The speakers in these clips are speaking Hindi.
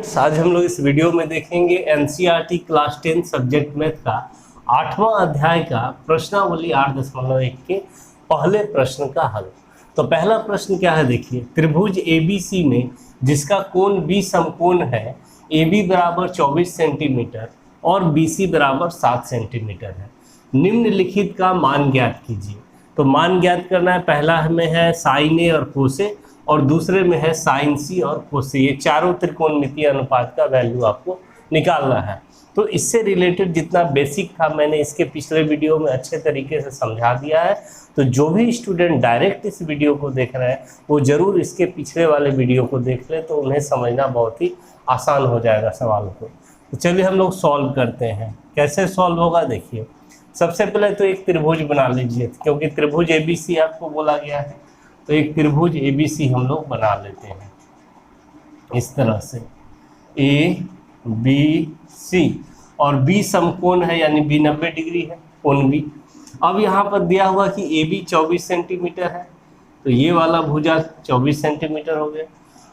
आज हम लोग इस वीडियो में देखेंगे एनसीईआरटी क्लास 10 सब्जेक्ट मैथ का 8वां अध्याय का प्रश्नावली 8.1 के पहले प्रश्न का हल। तो पहला प्रश्न क्या है, देखिए त्रिभुज एबीसी में जिसका कोण बी समकोण है, AB बराबर 24 सेंटीमीटर और BC बराबर 7 सेंटीमीटर है, निम्नलिखित का मान ज्ञात कीजिए। तो मान ज्ञात करना है, पहला में है साइन ए और कोस ए और दूसरे में है साइन सी और कोस सी। ये चारों त्रिकोणमितीय अनुपात का वैल्यू आपको निकालना है। तो इससे रिलेटेड जितना बेसिक था मैंने इसके पिछले वीडियो में अच्छे तरीके से समझा दिया है। तो जो भी स्टूडेंट डायरेक्ट इस वीडियो को देख रहे हैं वो जरूर इसके पिछले वाले वीडियो को देख ले, तो उन्हें समझना बहुत ही आसान हो जाएगा सवाल को। तो चलिए हम लोग सॉल्व करते हैं। कैसे सॉल्व होगा, देखिए सबसे पहले तो एक त्रिभुज बना लीजिए, क्योंकि त्रिभुज एबीसी आपको बोला गया है। तो एक त्रिभुज एबीसी हम लोग बना लेते हैं इस तरह से, ए बी सी, और बी समकोण है यानी बी 90 डिग्री है, कोण बी। अब यहाँ पर दिया हुआ कि ए बी 24 सेंटीमीटर है, तो ये वाला भुजा 24 सेंटीमीटर हो गया,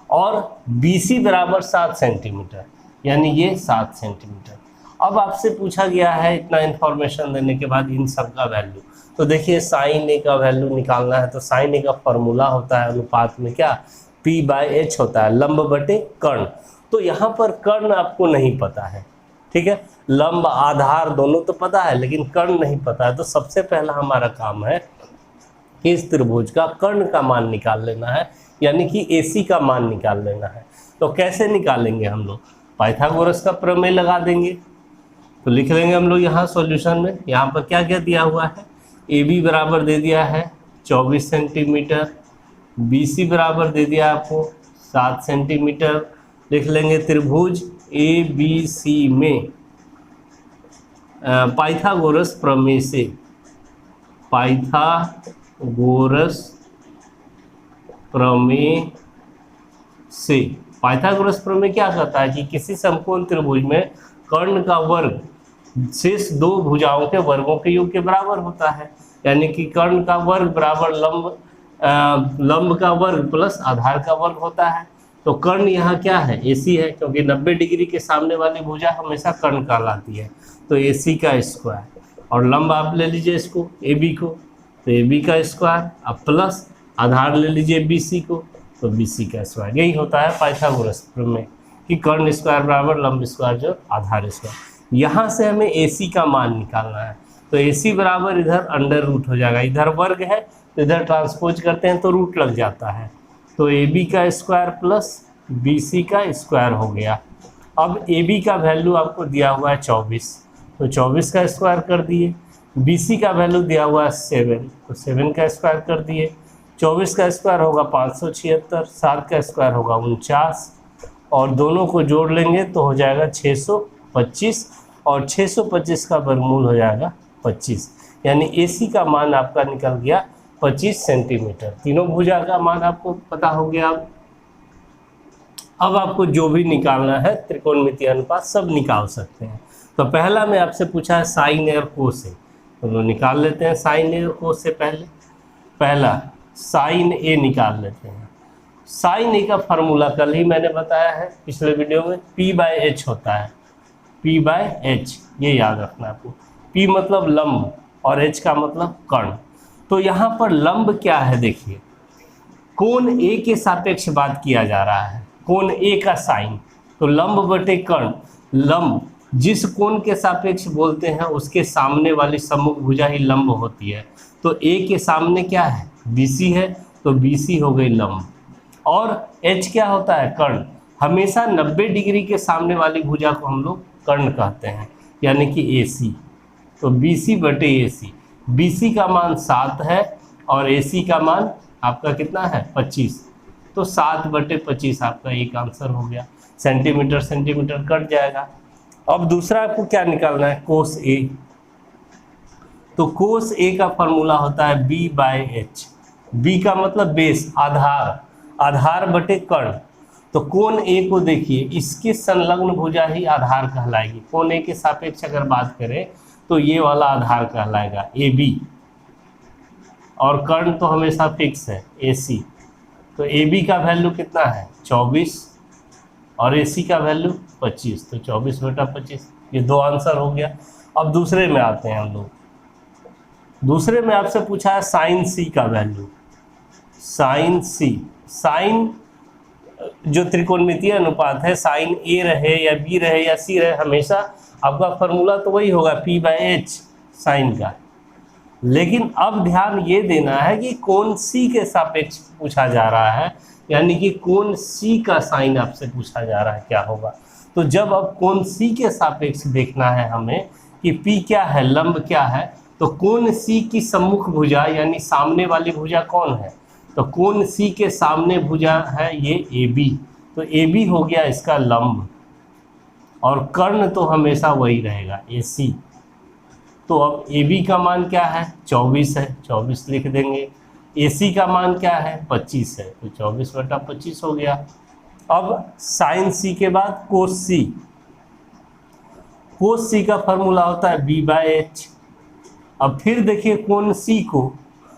और बी सी बराबर 7 सेंटीमीटर यानी ये 7 सेंटीमीटर। अब आपसे पूछा गया है इतना इन्फॉर्मेशन देने के बाद इन सब का वैल्यू। तो देखिए साइन ए का वैल्यू निकालना है, तो साइन ए का फॉर्मूला होता है अनुपात में क्या, P/H होता है, लंब बटे कर्ण। तो यहाँ पर कर्ण आपको नहीं पता है, ठीक है, लंब आधार दोनों तो पता है लेकिन कर्ण नहीं पता है। तो सबसे पहला हमारा काम है कि इस त्रिभुज का कर्ण का मान निकाल लेना है, यानी कि AC का मान निकाल लेना है। तो कैसे निकालेंगे हम लोग, पाइथागोरस का प्रमेय लगा देंगे। तो लिख लेंगे हम लोग यहाँ सॉल्यूशन में, यहाँ पर क्या क्या दिया हुआ है, AB बराबर दे दिया है 24 सेंटीमीटर, BC बराबर दे दिया आपको 7 सेंटीमीटर। लिख लेंगे त्रिभुज ABC में पाइथागोरस प्रमेय से, पाइथागोरस प्रमेय से, पाइथागोरस प्रमेय क्या कहता है कि किसी समकोण त्रिभुज में कर्ण का वर्ग शेष दो भुजाओं के वर्गों के योग के बराबर होता है, यानी कि कर्ण का वर्ग बराबर लंब का वर्ग प्लस आधार का वर्ग होता है। तो कर्ण यहाँ क्या है, AC है, क्योंकि 90 डिग्री के सामने वाली भुजा हमेशा कर्ण कहलाती है। तो AC का स्क्वायर, और लंब आप ले लीजिए इसको AB को, तो AB का स्क्वायर, अब प्लस आधार ले लीजिए BC को, तो BC का स्क्वायर। यही होता है पाइथागोरस प्रमेय कि कर्ण स्क्वायर बराबर लंब स्क्वायर जो आधार स्क्वायर। यहाँ से हमें AC का मान निकालना है। तो AC बराबर इधर अंडर रूट हो जाएगा, इधर वर्ग है तो इधर ट्रांसपोज करते हैं तो रूट लग जाता है। तो AB का स्क्वायर प्लस BC का स्क्वायर हो गया। अब AB का वैल्यू आपको दिया हुआ है 24, तो 24 का स्क्वायर कर दिए। BC का वैल्यू दिया हुआ है 7, तो 7 का स्क्वायर कर दिए। 24 का स्क्वायर होगा 576, 7 का स्क्वायर होगा 49, और दोनों को जोड़ लेंगे तो हो जाएगा 625, और 625 का वर्गमूल हो जाएगा 25, यानी AC का मान आपका निकल गया 25 सेंटीमीटर। तीनों भुजा का मान आपको पता हो गया। अब आपको जो भी निकालना है त्रिकोणमितीय अनुपात सब निकाल सकते हैं। तो पहला में आपसे पूछा है साइन ए और कोस ए, तो निकाल लेते हैं साइन ए और कोस से। पहला साइन ए निकाल लेते हैं। साइन ए का फार्मूला कल ही मैंने बताया है पिछले वीडियो में, P/H होता है, P/H, ये याद रखना आपको। P मतलब लंब और H का मतलब कर्ण। तो यहाँ पर लंब क्या है, देखिए कोण A के सापेक्ष बात किया जा रहा है, कोण A का साइन, तो लंब बटे कर्ण। लंब जिस कोण के सापेक्ष बोलते हैं उसके सामने वाली सम्मुख भुजा ही लंब होती है। तो A के सामने क्या है, BC है, तो BC हो गई लंब, और H क्या होता है, कर्ण। हमेशा 90 डिग्री के सामने वाली भुजा को हम लोग कर्ण कहते हैं, यानी कि AC। तो BC बटे AC, BC का मान 7 है और AC का मान आपका कितना है 25, तो 7 बटे 25 आपका एक आंसर हो गया। सेंटीमीटर सेंटीमीटर कट जाएगा। अब दूसरा आपको क्या निकालना है, कोस A। तो कोस A का फॉर्मूला होता है B/H। B का मतलब बेस, आधार, आधार बटे कर्ण। तो कोण A को देखिए, इसके संलग्न भुजा ही आधार कहलाएगी। कोण A के सापेक्ष अगर बात करें तो ये वाला आधार कहलाएगा AB, और कर्ण तो हमेशा फिक्स है AC। तो AB का वैल्यू कितना है 24, और AC का वैल्यू 25, तो 24/25, ये दो आंसर हो गया। अब दूसरे में आते हैं हम लोग। दूसरे में आपसे पूछा है साइन C का वैल्यू। साइन C, साइन जो त्रिकोणमितीय अनुपात है, साइन A रहे या B रहे या C रहे, हमेशा आपका फॉर्मूला तो वही होगा P/H साइन का। लेकिन अब ध्यान ये देना है कि कोण C के सापेक्ष पूछा जा रहा है, यानी कि कोण C का साइन आपसे पूछा जा रहा है, क्या होगा। तो जब अब कोण C के सापेक्ष देखना है हमें कि P क्या है, लंब क्या है, तो कोण C की सम्मुख भुजा यानी सामने वाली भुजा कौन है, तो कोण C के सामने भुजा है ये AB, तो AB हो गया इसका लंब, और कर्ण तो हमेशा वही रहेगा AC। तो अब AB का मान क्या है, 24 है, 24 लिख देंगे। AC का मान क्या है, 25 है, तो 24/25 हो गया। अब साइन C के बाद कोस C। कोस C का फॉर्मूला होता है B/H। अब फिर देखिए कोण C को,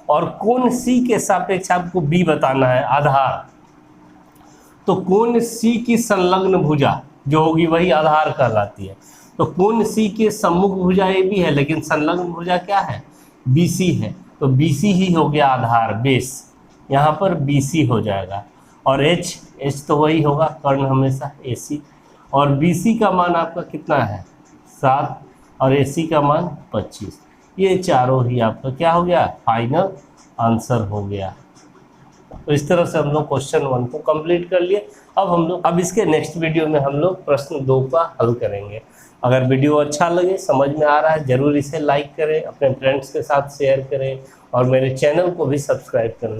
और कोण C के सापेक्ष आपको B बताना है, आधार। तो कोण C की संलग्न भुजा जो होगी वही आधार कहलाती है। तो कोण C के सम्मुख भुजा AB है, लेकिन संलग्न भुजा क्या है, BC है, तो BC ही हो गया आधार, बेस। यहाँ पर BC हो जाएगा। और H तो वही होगा, कर्ण हमेशा AC। और BC का मान आपका कितना है, 7, और AC का मान 25। ये चारों ही आपका क्या हो गया, फाइनल आंसर हो गया। तो इस तरह से हम लोग क्वेश्चन 1 को कंप्लीट कर लिए। अब इसके नेक्स्ट वीडियो में हम लोग प्रश्न 2 का हल करेंगे। अगर वीडियो अच्छा लगे, समझ में आ रहा है, जरूर इसे लाइक करें, अपने फ्रेंड्स के साथ शेयर करें, और मेरे चैनल को भी सब्सक्राइब करें।